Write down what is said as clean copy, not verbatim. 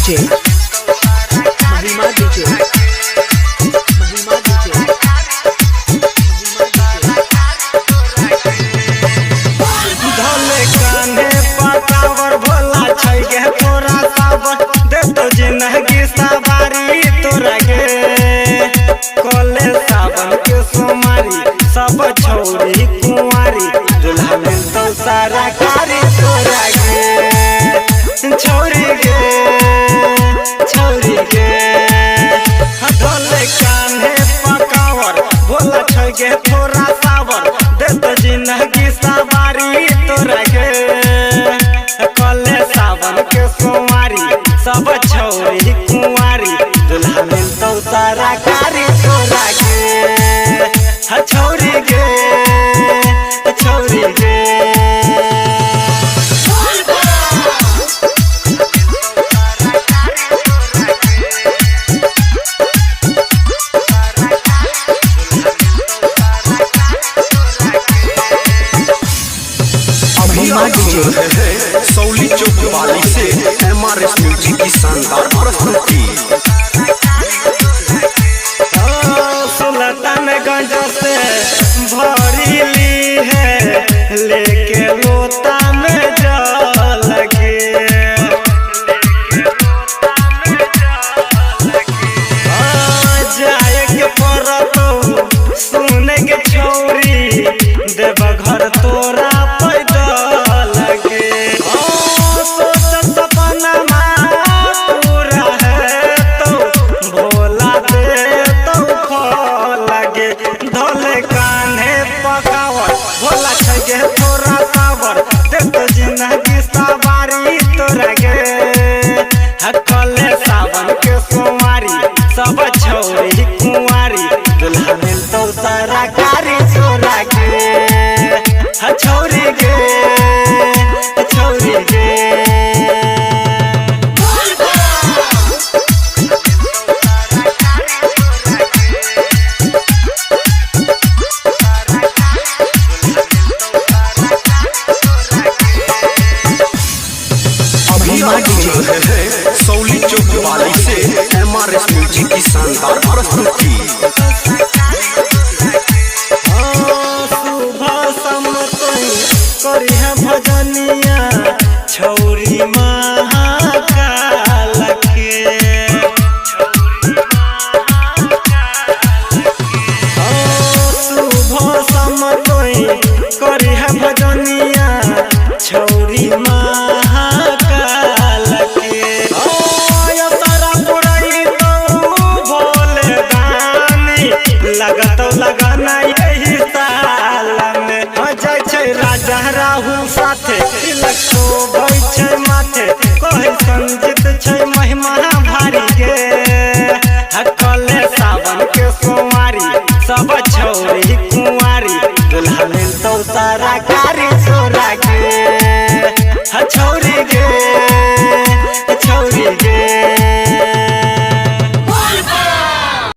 DJ Mahima DJ Mahima DJ धोले कान्हे पकावर भोला छै गे तोरा सावन दे तो जिंदगी सवारी तोरा गे कोले सावन के सोमारी सब छौरी कुंवारी दुल्हा में तो सारा कारी तोरा गे छौरी गे धोले कान्हे पकावर भोला छै गे तोरा सावन दे तो जिंदगी सवारी तोरा गे कोले सावन के सोमारी सब छौरी कुंवारी दुल्हा में तो सारा कारी तोरा गे छौरी गे छौरी गे Mahima DJ सौली चौक वाली से MRS म्यूजिक की शानदार प्रस्तुति। सुल्तानगंज से भरी ली है लेके लोटा में जल के जाए के परतो सुने के छौरी देव घर तोरा पैदल गे सोच सपना पूरा है तो भोला दे तो फल गे धोले कान्हे पकावर भोला छै गे तोरा सावर दे तो जिंदगी सवारी तोरा गे हकले सावन के सोमारी सब छौरी कुंवारी दुल्हा में तो सारा कारी तोरा गे छौरी गे छौरी गे Mahima DJ सौली चौक वाली से MRS म्यूजिक की शानदार प्रस्तुति। सुबह समतोई करी है भजनिया छौरी महाकाल के सुबह समतोई करी है भजनिया छौरी महाकाल के तारा पुरई तो भोले दानी लगत लगाना यही साल में हो जाय छै राजा राहु साथे तिलक शोभै छै माथे कहे संजित छै महिमा भारी गे हकले सावन के सोमारी सब छौरी कुंवारी दुल्हा में तो सारा